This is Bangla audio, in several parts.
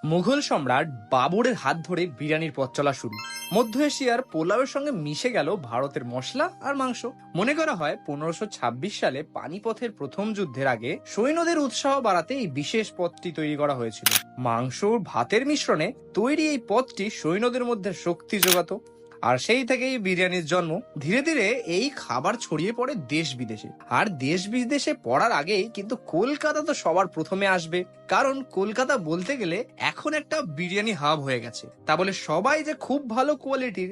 মুঘল সম্রাট বাবরের হাত ধরে বিরিয়ানির পথ চলা শুরু। মধ্য এশিয়ার পোলাওয়ের সঙ্গে মিশে গেল ভারতের মশলা আর মাংস। মনে করা হয় 1526 সালে পানিপথের প্রথম যুদ্ধের আগে সৈন্যদের উৎসাহ বাড়াতে এই বিশেষ পথটি তৈরি করা হয়েছিল। মাংস ভাতের মিশ্রণে তৈরি এই পথটি সৈন্যদের মধ্যে শক্তি যোগাতো। আর সেই থেকেই বিরিয়ানির জন্ম। ধীরে ধীরে এই খাবার ছড়িয়ে পড়ে দেশ বিদেশে। আর দেশ বিদেশে পড়ার আগেই কিন্তু কলকাতা তো সবার প্রথমে আসবে, কারণ কলকাতা বলতে গেলে এখন একটা বিরিয়ানি হাব হয়ে গেছে। তা বলে সবাই যে খুব ভালো কোয়ালিটির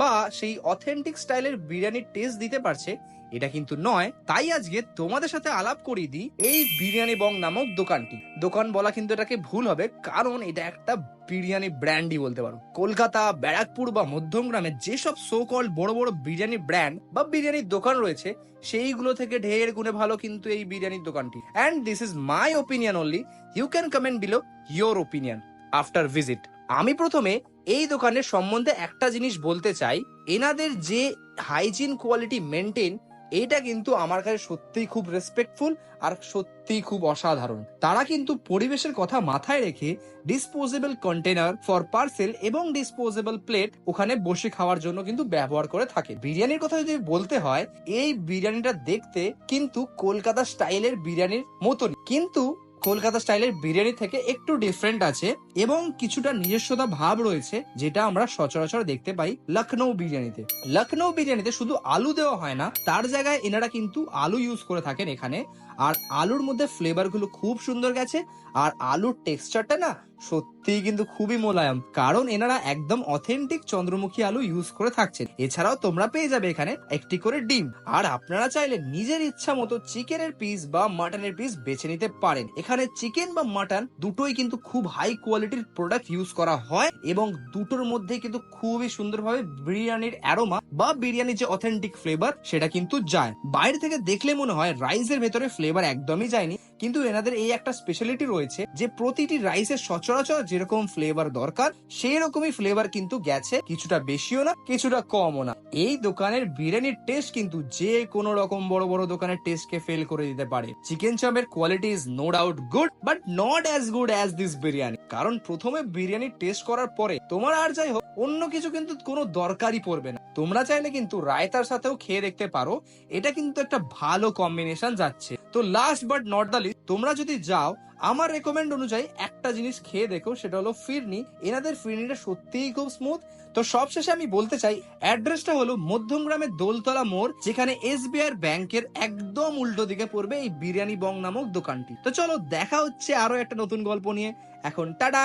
বা সেই অথেন্টিক স্টাইলের বিরিয়ানির টেস্ট দিতে পারছে এটা কিন্তু নয়। তাই আজকে তোমাদের সাথে আলাপ করিয়ে দিই এই বিরিয়ানি বং নামক দোকানটি। দোকান বলা কিন্তু এটাকে ভুল হবে, কারণ এটা একটা বিরিয়ানি ব্র্যান্ডই বলতে পারো। কলকাতা, ব্যারাকপুর বা মধ্যমগ্রামে যেসব সো কল্ড বড় বড় বিরিয়ানি ব্র্যান্ড বা বিরিয়ানির দোকান রয়েছে সেইগুলো থেকে ঢের গুণে ভালো কিন্তু এই বিরিয়ানির দোকানটি। And this is my opinion only. You can comment below your opinion after visit. আমি প্রথমে এই দোকানের সম্বন্ধে একটা জিনিস বলতে চাই। এনাদের যে হাইজিন কোয়ালিটি মেনটেন, এটা কিন্তু আমার কাছে সত্যিই খুব রেসপেক্টফুল আর সত্যিই খুব অসাধারণ। তারা কিন্তু পরিবেশের কথা মাথায় রেখে ডিসপোজেবল কন্টেনার ফর পার্সেল এবং ডিসপোজেবল প্লেট ওখানে বসে খাওয়ার জন্য কিন্তু ব্যবহার করে থাকে। বিরিয়ানির কথা যদি বলতে হয়, এই বিরিয়ানিটা দেখতে কিন্তু কলকাতা স্টাইলের বিরিয়ানির মতন, কিন্তু কলকাতা স্টাইলের বিরিয়ানি থেকে একটু ডিফারেন্ট আছে এবং কিছুটা নিজস্বতা ভাব রয়েছে, যেটা আমরা সচরাচর দেখতে পাই লখনৌ বিরিয়ানিতে। লখনৌ বিরিয়ানিতে শুধু আলু দেওয়া হয় না, তার জায়গায় এনারা কিন্তু আলু ইউজ করে থাকেন এখানে। আর আলুর মধ্যে ফ্লেভার গুলো খুব সুন্দর গেছে। আর আলুর টেক্সচারটা না সত্যি কিন্তু খুবই মোলায়েম, কারণ এনারা একদম অথেন্টিক চন্দ্রমুখী আলু ইউজ করে থাকছেন। এছাড়াও তোমরা পেয়ে যাবে এখানে একটি করে ডিম। আর আপনারা চাইলে নিজের ইচ্ছা মতো চিকেনের পিস বা মাটনের পিস বেছে নিতে পারেন। এখানে চিকেন বা মাটন দুটোই কিন্তু খুব হাই কোয়ালিটির প্রোডাক্ট ইউজ করা হয় এবং দুটোর মধ্যে কিন্তু খুবই সুন্দরভাবে বিরিয়ানির অ্যারোমা বা বিরিয়ানির যে অথেন্টিক ফ্লেভার সেটা কিন্তু যায়। বাইরে থেকে দেখলে মনে হয় রাইসের ভেতরে ফ্লেভার একদমই যায়নি, কিন্তু এনাদের এই একটা স্পেশালিটি রয়েছে যে প্রতিটি রাইসের সচরাচর যেরকম ফ্লেভার দরকার সেই রকমই ফ্লেভার কিন্তু গেছে, কিছুটা বেশিও না কিছুটা কমও না। এই দোকানের বিরিয়ানির টেস্ট কিন্তু যে কোনো রকম বড় বড় দোকানের টেস্টকে ফেল করে দিতে পারে। চিকেন চাপের quality is no doubt good, but not as good as this biryani. কারণ প্রথমে বিরিয়ানি টেস্ট করার পরে তোমার আর যাই হোক অন্য কিছু কিন্তু কোনো দরকারই পড়বে না। তোমরা চাইলে কিন্তু রায়তার সাথেও খেয়ে দেখতে পারো, এটা কিন্তু একটা ভালো কম্বিনেশন যাচ্ছে। তো last but not the least, তোমরা যদি যাও আমার রেকমেন্ড অনুযায়ী একটা জিনিস খেয়ে দেখো, সেটা হলো ফিরনি। এনাদের ফিরনিটা সত্যিই খুব স্মুথ। তো সবশেষে আমি বলতে চাই অ্যাড্রেসটা হলো মধ্যমগ্রামের দোলতলা মোড়, যেখানে এসবিআই ব্যাংকের একদম উল্টো দিকে পড়বে এই বিরিয়ানি বং নামক দোকানটি। তো চলো দেখা হচ্ছে আরো একটা নতুন গল্প নিয়ে। এখন টাটা।